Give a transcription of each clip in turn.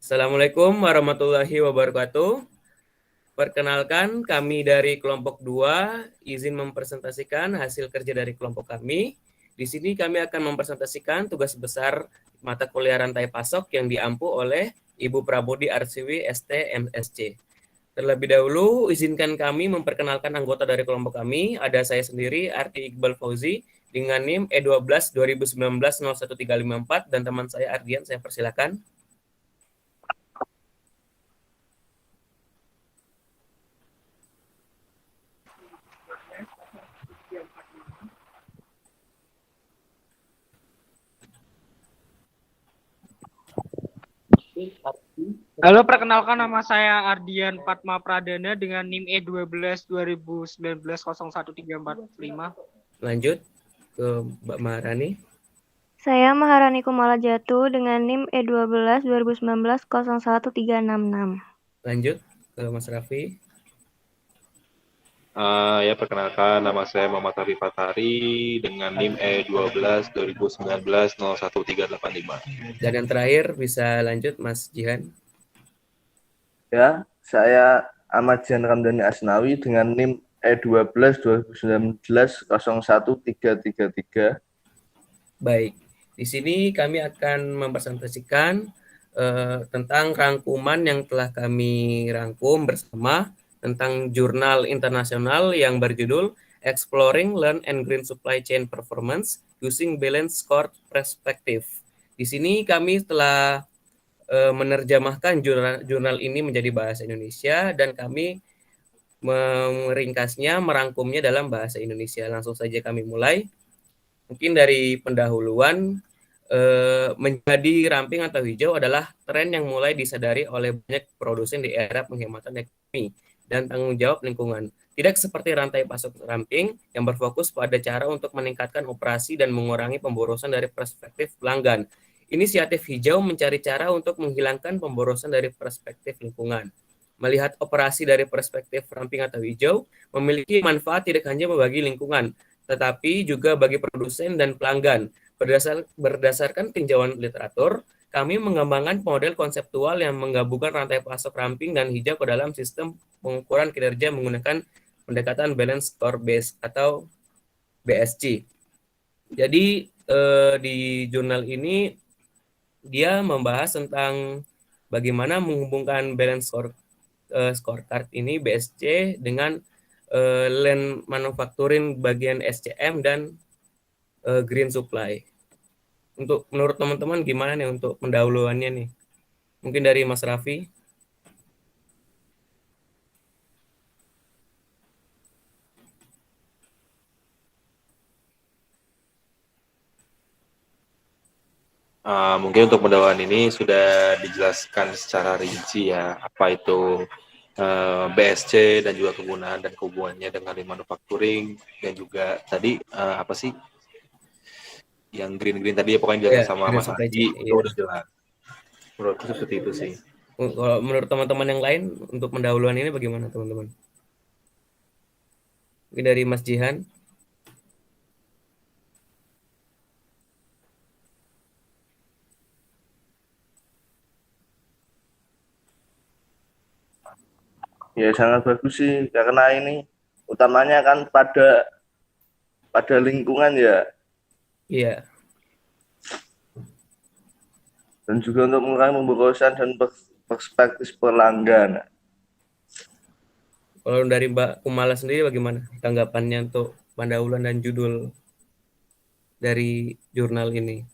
Assalamualaikum warahmatullahi wabarakatuh. Perkenalkan, kami dari kelompok 2 izin mempresentasikan hasil kerja dari kelompok kami. Di sini kami akan mempresentasikan tugas besar mata kuliah rantai pasok yang diampu oleh Ibu Prabodi Arsiwi ST MSc. Terlebih dahulu, izinkan kami memperkenalkan anggota dari kelompok kami. Ada saya sendiri, Arti Iqbal Fauzi, dengan NIM E12 2019 01354, dan teman saya Ardian, saya persilakan. Halo, perkenalkan nama saya Ardian Padma Pradana dengan NIM E12 2019 01345. Lanjut ke Mbak Maharani. Saya Maharani Kumala Jatuh dengan NIM E12 2019 01366. Lanjut ke Mas Raffi. Perkenalkan, nama saya Muhammad Arif Fatari dengan NIM E12 2019 01385. Dan yang terakhir bisa lanjut Mas Jihan. Ya, saya Ahmad Jihan Ramdhani Asnawi dengan NIM E12 2019 01333. Baik, di sini kami akan mempresentasikan tentang rangkuman yang telah kami rangkum bersama tentang jurnal internasional yang berjudul Exploring Land and Green Supply Chain Performance Using Balanced Scored Perspective. Di sini kami telah menerjemahkan jurnal ini menjadi bahasa Indonesia dan kami meringkasnya, merangkumnya dalam bahasa Indonesia. Langsung saja kami mulai. Mungkin dari pendahuluan, menjadi ramping atau hijau adalah tren yang mulai disadari oleh banyak produsen di era penghematan ekonomi dan tanggung jawab lingkungan. Tidak seperti rantai pasok ramping yang berfokus pada cara untuk meningkatkan operasi dan mengurangi pemborosan dari perspektif pelanggan. Inisiatif hijau mencari cara untuk menghilangkan pemborosan dari perspektif lingkungan. Melihat operasi dari perspektif ramping atau hijau memiliki manfaat tidak hanya bagi lingkungan, tetapi juga bagi produsen dan pelanggan. Berdasarkan tinjauan literatur, kami mengembangkan model konseptual yang menggabungkan rantai pasok ramping dan hijau ke dalam sistem pengukuran kinerja menggunakan pendekatan Balance Score Based atau BSC. Jadi di jurnal ini dia membahas tentang bagaimana menghubungkan balance scorecard ini BSC dengan land manufacturing bagian SCM dan green supply. Untuk menurut teman-teman gimana nih untuk pendahuluannya nih? Mungkin dari Mas Raffi. Mungkin untuk pendahuluan ini sudah dijelaskan secara rinci ya, apa itu BSC dan juga kegunaan dan hubungannya dengan lean manufacturing, dan juga tadi apa sih yang green tadi ya, pokoknya dijelaskan sama Green Mas supply Adi, chain, itu udah jelas. Menurutku seperti itu sih. Kalau menurut teman-teman yang lain untuk pendahuluan ini bagaimana teman-teman? Mungkin dari Mas Jihan. Ya sangat bagus sih, karena ini utamanya kan pada lingkungan ya. Iya. Dan juga untuk mengurangi pemborosan dan perspektif pelanggan. Kalau dari Mbak Kumala sendiri bagaimana tanggapannya untuk pendahuluan dan judul dari jurnal ini?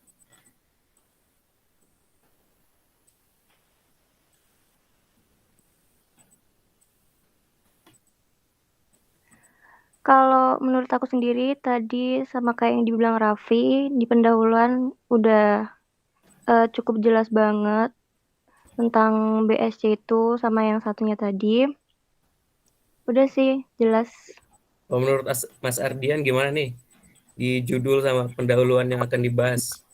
Kalau menurut aku sendiri tadi sama kayak yang dibilang Raffi, di pendahuluan udah cukup jelas banget tentang BSC itu sama yang satunya tadi. Udah sih jelas. Kalau menurut Mas Ardian gimana nih di judul sama pendahuluan yang akan dibahas?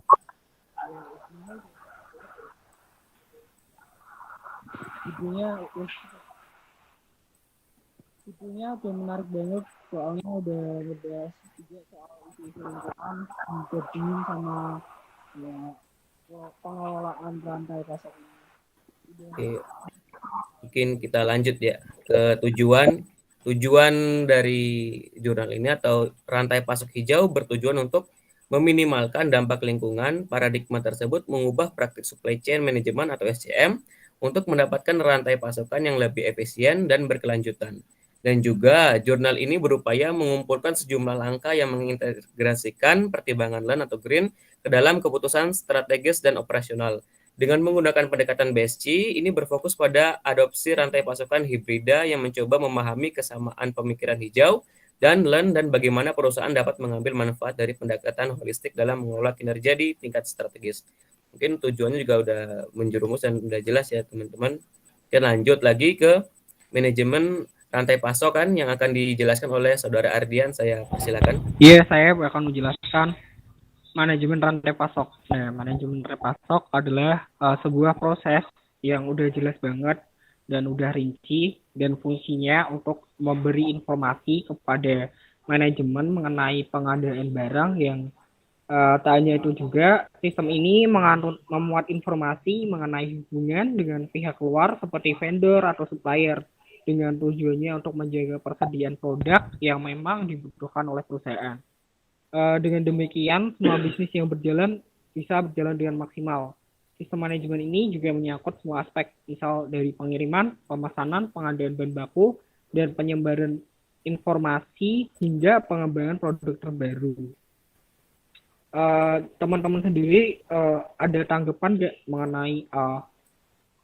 Itunya udah menarik banget, soalnya udah ngebahas juga soal isu-isu lingkungan, digabungin sama ya, pengelolaan rantai pasok ini. Oke, mungkin kita lanjut ya ke tujuan. Tujuan dari jurnal ini atau rantai pasok hijau bertujuan untuk meminimalkan dampak lingkungan. Paradigma tersebut mengubah praktik supply chain management atau SCM untuk mendapatkan rantai pasokan yang lebih efisien dan berkelanjutan. Dan juga jurnal ini berupaya mengumpulkan sejumlah langkah yang mengintegrasikan pertimbangan LAN atau green ke dalam keputusan strategis dan operasional. Dengan menggunakan pendekatan BSC, ini berfokus pada adopsi rantai pasokan hibrida yang mencoba memahami kesamaan pemikiran hijau dan LAN dan bagaimana perusahaan dapat mengambil manfaat dari pendekatan holistik dalam mengelola kinerja di tingkat strategis. Mungkin tujuannya juga udah menjerumus dan udah jelas ya teman-teman. Kita lanjut lagi ke manajemen rantai pasokan yang akan dijelaskan oleh Saudara Ardian. Saya persilakan. Iya, saya akan menjelaskan manajemen rantai pasok. Nah, manajemen rantai pasok adalah sebuah proses yang udah jelas banget dan udah rinci dan fungsinya untuk memberi informasi kepada manajemen mengenai pengadaan barang yang tak hanya itu juga sistem ini memuat informasi mengenai hubungan dengan pihak luar seperti vendor atau supplier dengan tujuannya untuk menjaga persediaan produk yang memang dibutuhkan oleh perusahaan. Dengan demikian, semua bisnis yang berjalan bisa berjalan dengan maksimal. Sistem manajemen ini juga menyangkut semua aspek, misal dari pengiriman, pemesanan, pengadaan bahan baku, dan penyebaran informasi hingga pengembangan produk terbaru. Teman-teman sendiri ada tanggapan nggak mengenai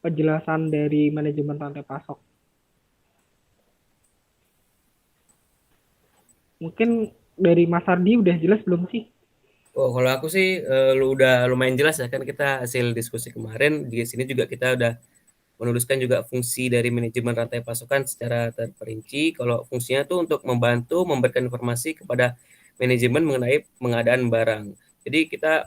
penjelasan dari manajemen rantai pasok? Mungkin dari Mas Ardi udah jelas belum sih? Oh, kalau aku sih udah lumayan jelas ya, kan kita hasil diskusi kemarin di sini juga kita udah menuliskan juga fungsi dari manajemen rantai pasokan secara terperinci. Kalau fungsinya tuh untuk membantu memberikan informasi kepada manajemen mengenai pengadaan barang. Jadi kita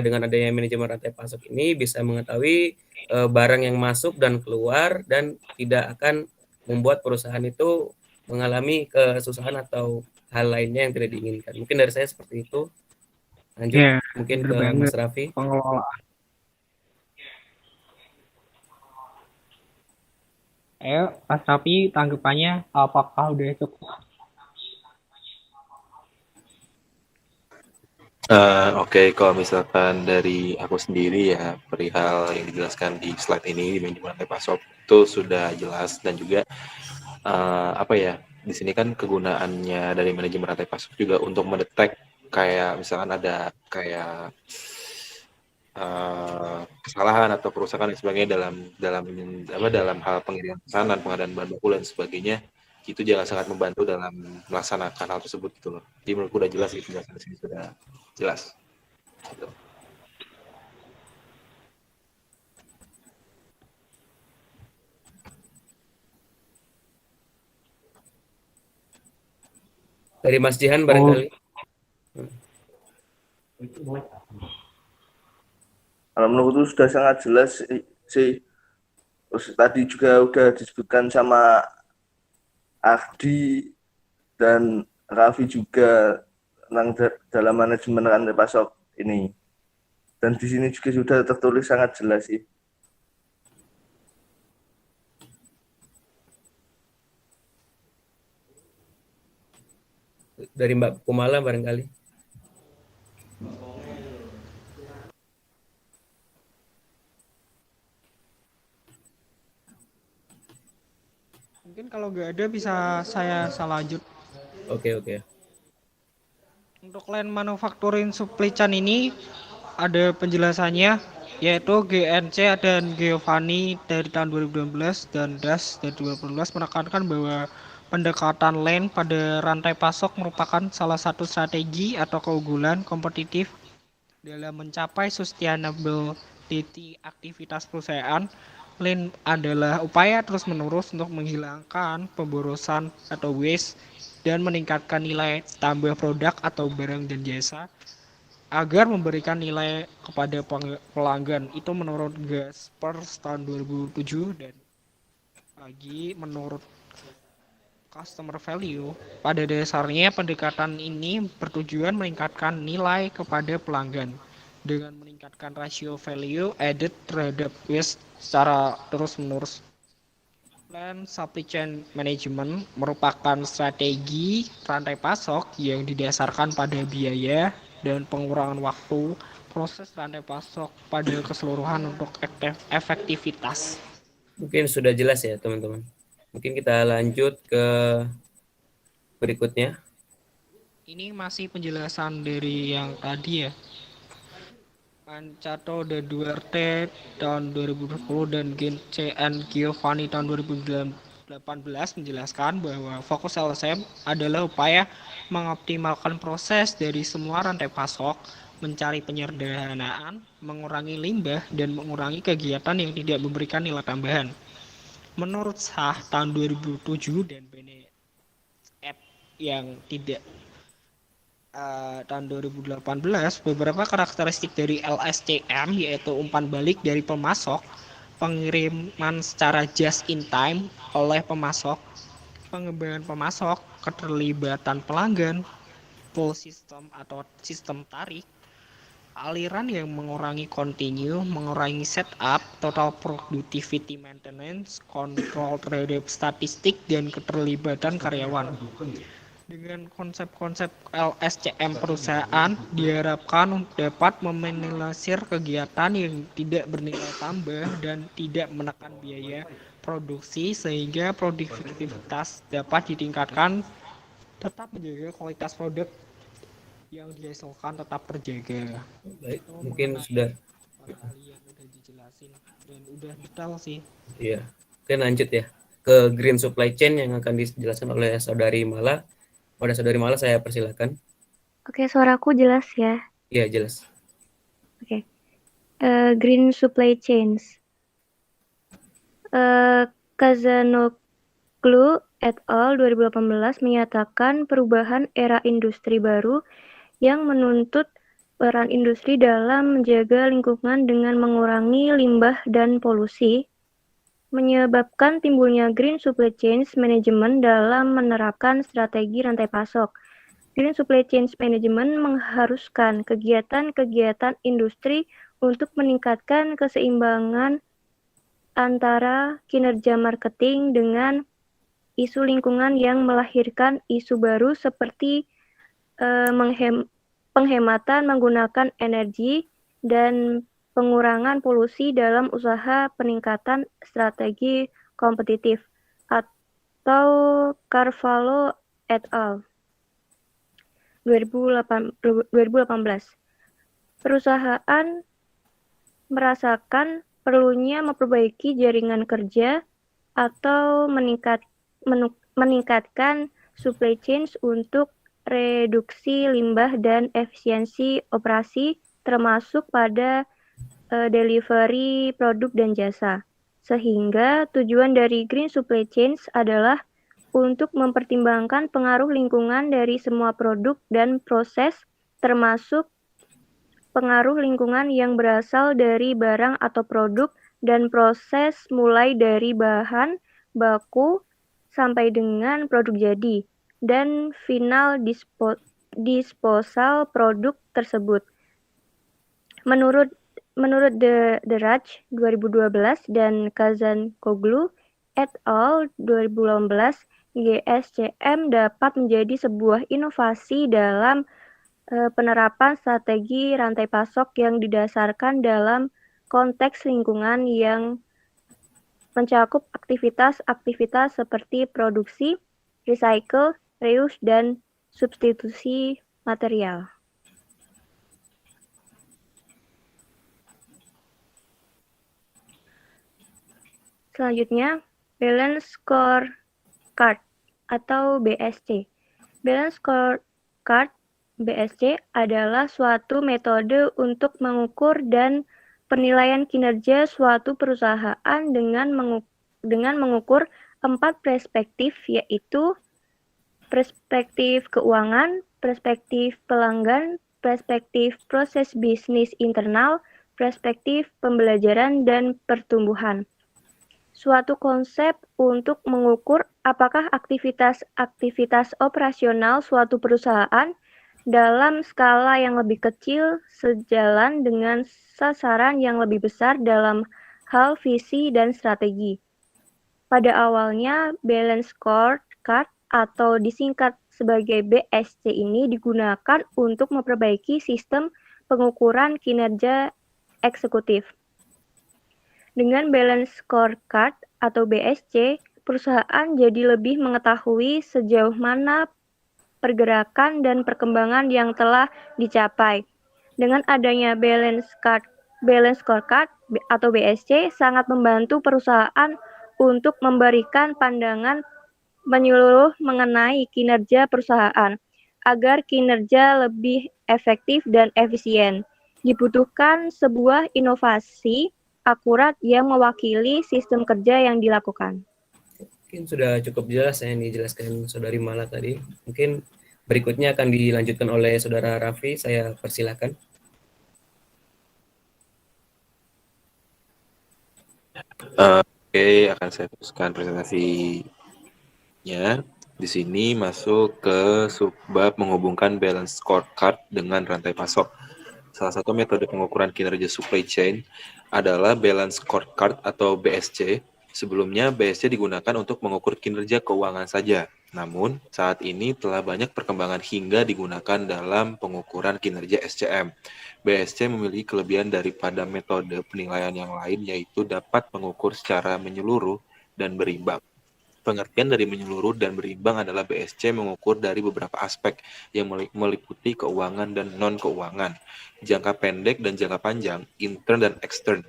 dengan adanya manajemen rantai pasok ini bisa mengetahui barang yang masuk dan keluar dan tidak akan membuat perusahaan itu mengalami kesusahan atau hal lainnya yang tidak diinginkan. Mungkin dari saya seperti itu. Lanjut Ya, mungkin bener ke banget. Mas Raffi. Pengelolaan. Mas Raffi tanggapannya apakah udah cukup? Oke, kalau misalkan dari aku sendiri ya perihal yang dijelaskan di slide ini di manajemen rantai pasok itu sudah jelas dan juga apa ya di sini kan kegunaannya dari manajemen rantai pasok juga untuk mendetek kayak misalkan ada kayak kesalahan atau kerusakan dan sebagainya dalam hal pengiriman pesanan, pengadaan bahan baku dan sebagainya, itu jangan sangat membantu dalam melaksanakan hal tersebut gitu loh. Jadi menurutku udah jelas gitu, penjelasan di sini sudah jelas. Gitu. Dari Mas Jihan barangkali. Kalau menurutku sudah sangat jelas sih. Terus tadi juga udah disebutkan sama Ardi dan Raffi juga tentang dalam manajemen rantai pasok ini. Dan di sini juga sudah tertulis sangat jelas sih. Dari Mbak Kumala barangkali. Mungkin kalau nggak ada bisa saya lanjut. Oke. Untuk line manufacturing supply chain ini ada penjelasannya, yaitu GNC dan Giovanni dari tahun 2012 dan Das dari 2012 menekankan bahwa pendekatan line pada rantai pasok merupakan salah satu strategi atau keunggulan kompetitif dalam mencapai sustainability aktivitas perusahaan. Lean adalah upaya terus-menerus untuk menghilangkan pemborosan atau waste dan meningkatkan nilai tambah produk atau barang dan jasa agar memberikan nilai kepada pelanggan. Itu menurut Gaspers tahun 2007 dan lagi menurut customer value. Pada dasarnya pendekatan ini bertujuan meningkatkan nilai kepada pelanggan dengan meningkatkan rasio value added terhadap waste secara terus-menerus. Plan supply chain management merupakan strategi rantai pasok yang didasarkan pada biaya dan pengurangan waktu proses rantai pasok pada keseluruhan untuk efektivitas. Mungkin sudah jelas ya teman-teman. Mungkin kita lanjut ke berikutnya. Ini masih penjelasan dari yang tadi ya. Ancato de Duarte tahun 2020 dan CN Giovanni tahun 2018 menjelaskan bahwa fokus LSM adalah upaya mengoptimalkan proses dari semua rantai pasok, mencari penyederhanaan, mengurangi limbah, dan mengurangi kegiatan yang tidak memberikan nilai tambahan. Menurut Shah tahun 2007 dan Bene et yang tidak tahun 2018, beberapa karakteristik dari LSCM yaitu umpan balik dari pemasok, pengiriman secara just in time oleh pemasok, pengembangan pemasok, keterlibatan pelanggan, pull system atau sistem tarik, aliran yang mengurangi continue, mengurangi setup, total productivity maintenance, kontrol terhadap statistik, dan keterlibatan karyawan. Dengan konsep-konsep LSCM perusahaan diharapkan dapat meminimalisir kegiatan yang tidak bernilai tambah dan tidak menekan biaya produksi sehingga produktivitas dapat ditingkatkan, tetap menjaga kualitas produk yang dihasilkan tetap terjaga. Baik, Itu mungkin mengenai sudah. tadi yang udah dijelasin dan udah detail sih. Iya. Oke, lanjut ya ke green supply chain yang akan dijelaskan oleh Saudari Mala. Pada Saudari Mala saya persilakan. Oke, suaraku jelas ya. Iya, jelas. Oke. Green supply chains. Kazanoglu et al. 2018 menyatakan perubahan era industri baru yang menuntut peran industri dalam menjaga lingkungan dengan mengurangi limbah dan polusi, menyebabkan timbulnya green supply chains management dalam menerapkan strategi rantai pasok. Green supply chains management mengharuskan kegiatan-kegiatan industri untuk meningkatkan keseimbangan antara kinerja marketing dengan isu lingkungan yang melahirkan isu baru seperti penghematan menggunakan energi dan pengurangan polusi dalam usaha peningkatan strategi kompetitif, atau Carvalho et al. 2018. Perusahaan merasakan perlunya memperbaiki jaringan kerja atau meningkatkan supply chains untuk reduksi limbah dan efisiensi operasi, termasuk pada delivery produk dan jasa. Sehingga tujuan dari green supply chains adalah untuk mempertimbangkan pengaruh lingkungan dari semua produk dan proses, termasuk pengaruh lingkungan yang berasal dari barang atau produk dan proses mulai dari bahan baku sampai dengan produk jadi dan final disposal produk tersebut. Menurut Deraj 2012 dan Kazanoglu et al. 2018, GSCM dapat menjadi sebuah inovasi dalam penerapan strategi rantai pasok yang didasarkan dalam konteks lingkungan yang mencakup aktivitas-aktivitas seperti produksi, recycle, reuse, dan substitusi material. Selanjutnya, Balance Scorecard atau BSC. Balance Scorecard BSC adalah suatu metode untuk mengukur dan penilaian kinerja suatu perusahaan dengan mengukur 4 perspektif, yaitu perspektif keuangan, perspektif pelanggan, perspektif proses bisnis internal, perspektif pembelajaran, dan pertumbuhan. Suatu konsep untuk mengukur apakah aktivitas operasional suatu perusahaan dalam skala yang lebih kecil sejalan dengan sasaran yang lebih besar dalam hal visi dan strategi. Pada awalnya, Balance Scorecard atau disingkat sebagai BSC ini digunakan untuk memperbaiki sistem pengukuran kinerja eksekutif. Dengan Balance Scorecard atau BSC, perusahaan jadi lebih mengetahui sejauh mana pergerakan dan perkembangan yang telah dicapai. Dengan adanya Balance Scorecard atau BSC sangat membantu perusahaan untuk memberikan pandangan menyeluruh mengenai kinerja perusahaan agar kinerja lebih efektif dan efisien. Dibutuhkan sebuah inovasi akurat yang mewakili sistem kerja yang dilakukan. Mungkin sudah cukup jelas yang dijelaskan Saudari Mala tadi. Mungkin berikutnya akan dilanjutkan oleh Saudara Raffi. Saya persilakan. Oke, akan saya teruskan presentasinya. Di sini masuk ke subbab menghubungkan balance scorecard dengan rantai pasok. Salah satu metode pengukuran kinerja supply chain adalah balance scorecard atau BSC. Sebelumnya, BSC digunakan untuk mengukur kinerja keuangan saja. Namun, saat ini telah banyak perkembangan hingga digunakan dalam pengukuran kinerja SCM. BSC memiliki kelebihan daripada metode penilaian yang lain, yaitu dapat mengukur secara menyeluruh dan berimbang. Pengertian dari menyeluruh dan berimbang adalah BSC mengukur dari beberapa aspek yang meliputi keuangan dan non-keuangan, jangka pendek dan jangka panjang, intern dan extern.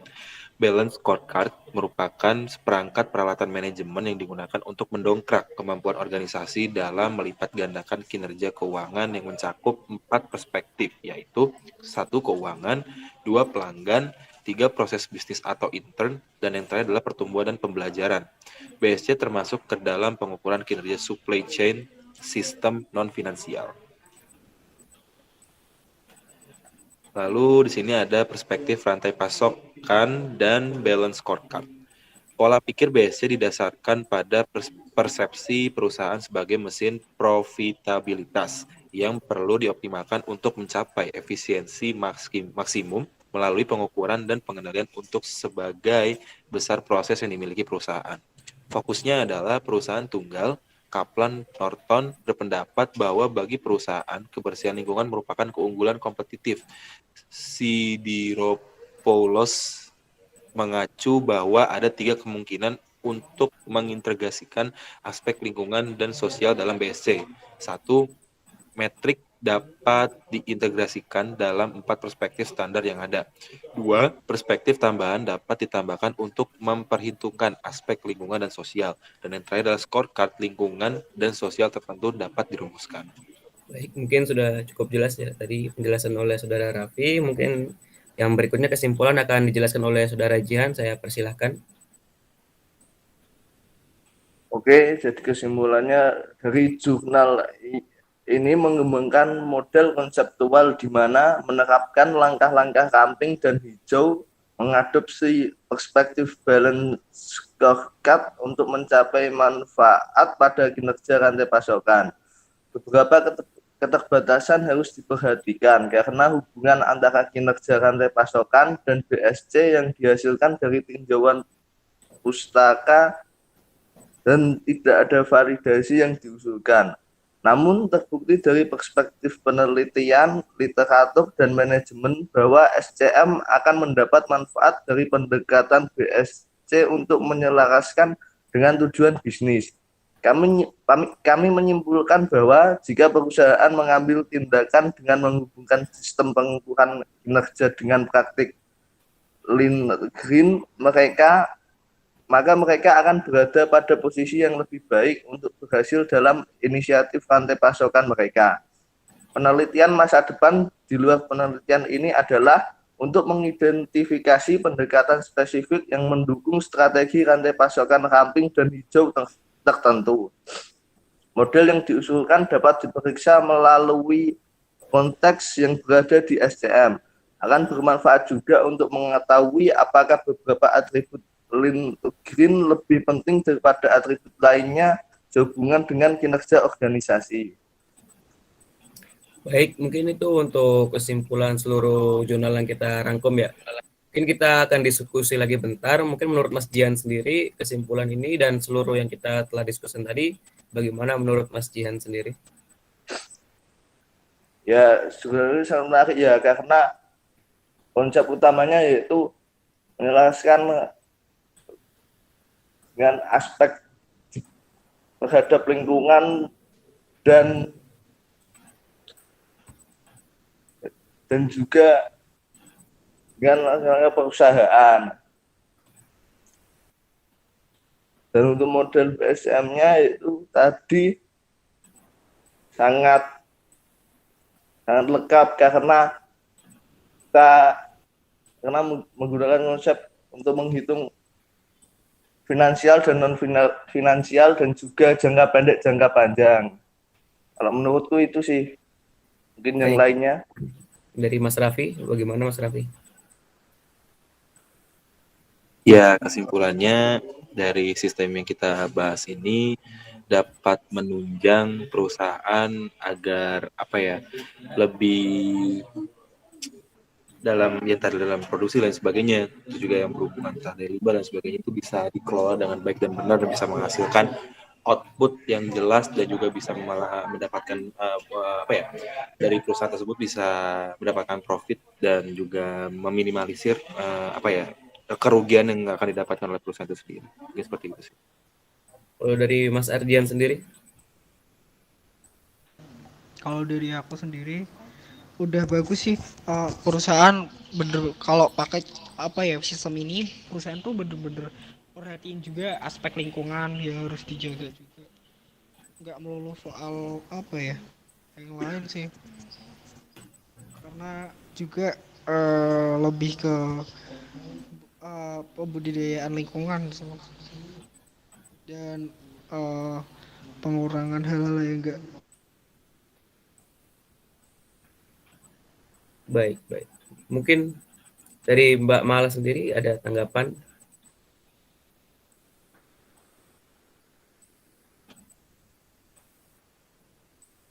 Balance Scorecard merupakan seperangkat peralatan manajemen yang digunakan untuk mendongkrak kemampuan organisasi dalam melipat gandakan kinerja keuangan yang mencakup 4 perspektif, yaitu 1 keuangan, 2 pelanggan, 3 proses bisnis atau intern, dan yang terakhir adalah pertumbuhan dan pembelajaran. BSC termasuk ke dalam pengukuran kinerja supply chain sistem non-finansial. Lalu di sini ada perspektif rantai pasokan dan balance scorecard. Pola pikir BSC didasarkan pada persepsi perusahaan sebagai mesin profitabilitas yang perlu dioptimalkan untuk mencapai efisiensi maksimum melalui pengukuran dan pengendalian untuk sebagai besar proses yang dimiliki perusahaan. Fokusnya adalah perusahaan tunggal. Kaplan Norton berpendapat bahwa bagi perusahaan, kebersihan lingkungan merupakan keunggulan kompetitif. Sidiropoulos mengacu bahwa ada 3 kemungkinan untuk mengintegrasikan aspek lingkungan dan sosial dalam BSC. 1. Metrik dapat diintegrasikan dalam 4 perspektif standar yang ada. 2. Perspektif tambahan dapat ditambahkan untuk memperhitungkan aspek lingkungan dan sosial. Dan yang terakhir adalah scorecard lingkungan dan sosial tertentu dapat dirumuskan. Baik, mungkin sudah cukup jelas ya tadi penjelasan oleh Saudara Raffi. Mungkin yang berikutnya kesimpulan akan dijelaskan oleh Saudara Jihan. Saya persilahkan. Oke, jadi kesimpulannya dari jurnal ini mengembangkan model konseptual di mana menerapkan langkah-langkah ramping dan hijau mengadopsi perspektif balance scorecard untuk mencapai manfaat pada kinerja rantai pasokan. Beberapa keterbatasan harus diperhatikan karena hubungan antara kinerja rantai pasokan dan BSC yang dihasilkan dari tinjauan pustaka dan tidak ada validasi yang diusulkan. Namun terbukti dari perspektif penelitian, literatur, dan manajemen bahwa SCM akan mendapat manfaat dari pendekatan BSC untuk menyelaraskan dengan tujuan bisnis. Kami menyimpulkan bahwa jika perusahaan mengambil tindakan dengan menghubungkan sistem pengukuran kinerja dengan praktik Lean Green maka mereka akan berada pada posisi yang lebih baik untuk berhasil dalam inisiatif rantai pasokan mereka. Penelitian masa depan di luar penelitian ini adalah untuk mengidentifikasi pendekatan spesifik yang mendukung strategi rantai pasokan ramping dan hijau tertentu. Model yang diusulkan dapat diperiksa melalui konteks yang berada di SCM. Akan bermanfaat juga untuk mengetahui apakah beberapa atribut Lean Green lebih penting daripada atribut lainnya sehubungan dengan kinerja organisasi. Baik, mungkin itu untuk kesimpulan seluruh jurnal yang kita rangkum ya. Mungkin kita akan diskusi lagi bentar. Mungkin menurut Mas Jihan sendiri kesimpulan ini dan seluruh yang kita telah diskusikan tadi, bagaimana menurut Mas Jihan sendiri? Ya, sebenarnya sangat menarik ya, karena konsep utamanya yaitu menjelaskan dengan aspek terhadap lingkungan dan juga dengan perusahaan. Dan untuk model BSM-nya itu tadi sangat lengkap karena menggunakan konsep untuk menghitung finansial dan non finansial dan juga jangka pendek jangka panjang. Kalau menurutku itu sih. Mungkin yang Baik. lainnya. Dari Mas Raffi, bagaimana Mas Raffi? Ya, kesimpulannya dari sistem yang kita bahas ini dapat menunjang perusahaan agar lebih dalam produksi dan sebagainya, itu juga yang berhubungan entah dari riba dan sebagainya, itu bisa dikelola dengan baik dan benar dan bisa menghasilkan output yang jelas dan juga bisa malah mendapatkan dari perusahaan tersebut bisa mendapatkan profit dan juga meminimalisir kerugian yang akan didapatkan oleh perusahaan itu sendiri. Mungkin seperti itu sih. Kalau dari Mas Ardian sendiri? Kalau dari aku sendiri udah bagus sih, perusahaan bener kalau pakai sistem ini, perusahaan tuh bener-bener perhatiin juga aspek lingkungan yang harus dijaga juga, nggak melulu soal yang lain sih, karena juga lebih ke pembudidayaan lingkungan dan pengurangan hal-hal yang enggak. Baik. Mungkin dari Mbak Mala sendiri ada tanggapan?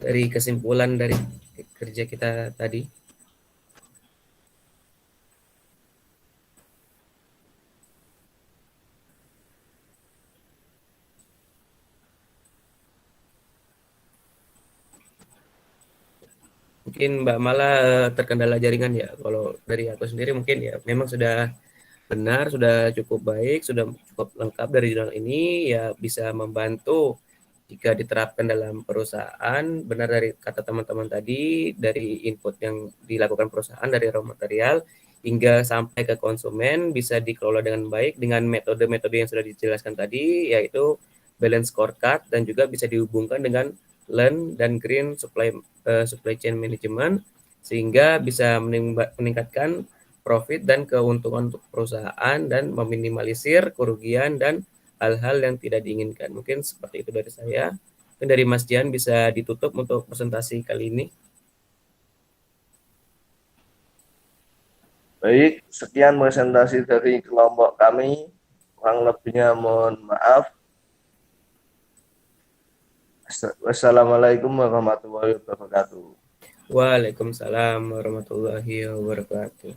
Dari kesimpulan dari kerja kita tadi? Mungkin Mbak Mala terkendala jaringan ya. Kalau dari aku sendiri mungkin ya memang sudah benar, sudah cukup baik, sudah cukup lengkap dari jurnal ini, ya bisa membantu jika diterapkan dalam perusahaan. Benar dari kata teman-teman tadi, dari input yang dilakukan perusahaan dari raw material hingga sampai ke konsumen bisa dikelola dengan baik dengan metode-metode yang sudah dijelaskan tadi, yaitu balance scorecard dan juga bisa dihubungkan dengan lean dan green supply chain management, sehingga bisa meningkatkan profit dan keuntungan untuk perusahaan dan meminimalisir kerugian dan hal-hal yang tidak diinginkan. Mungkin seperti itu dari saya. Mungkin dari Mas Jian bisa ditutup untuk presentasi kali ini. Baik, sekian presentasi dari kelompok kami. Kurang lebihnya mohon maaf. Wassalamualaikum warahmatullahi wabarakatuh. Waalaikumsalam warahmatullahi wabarakatuh.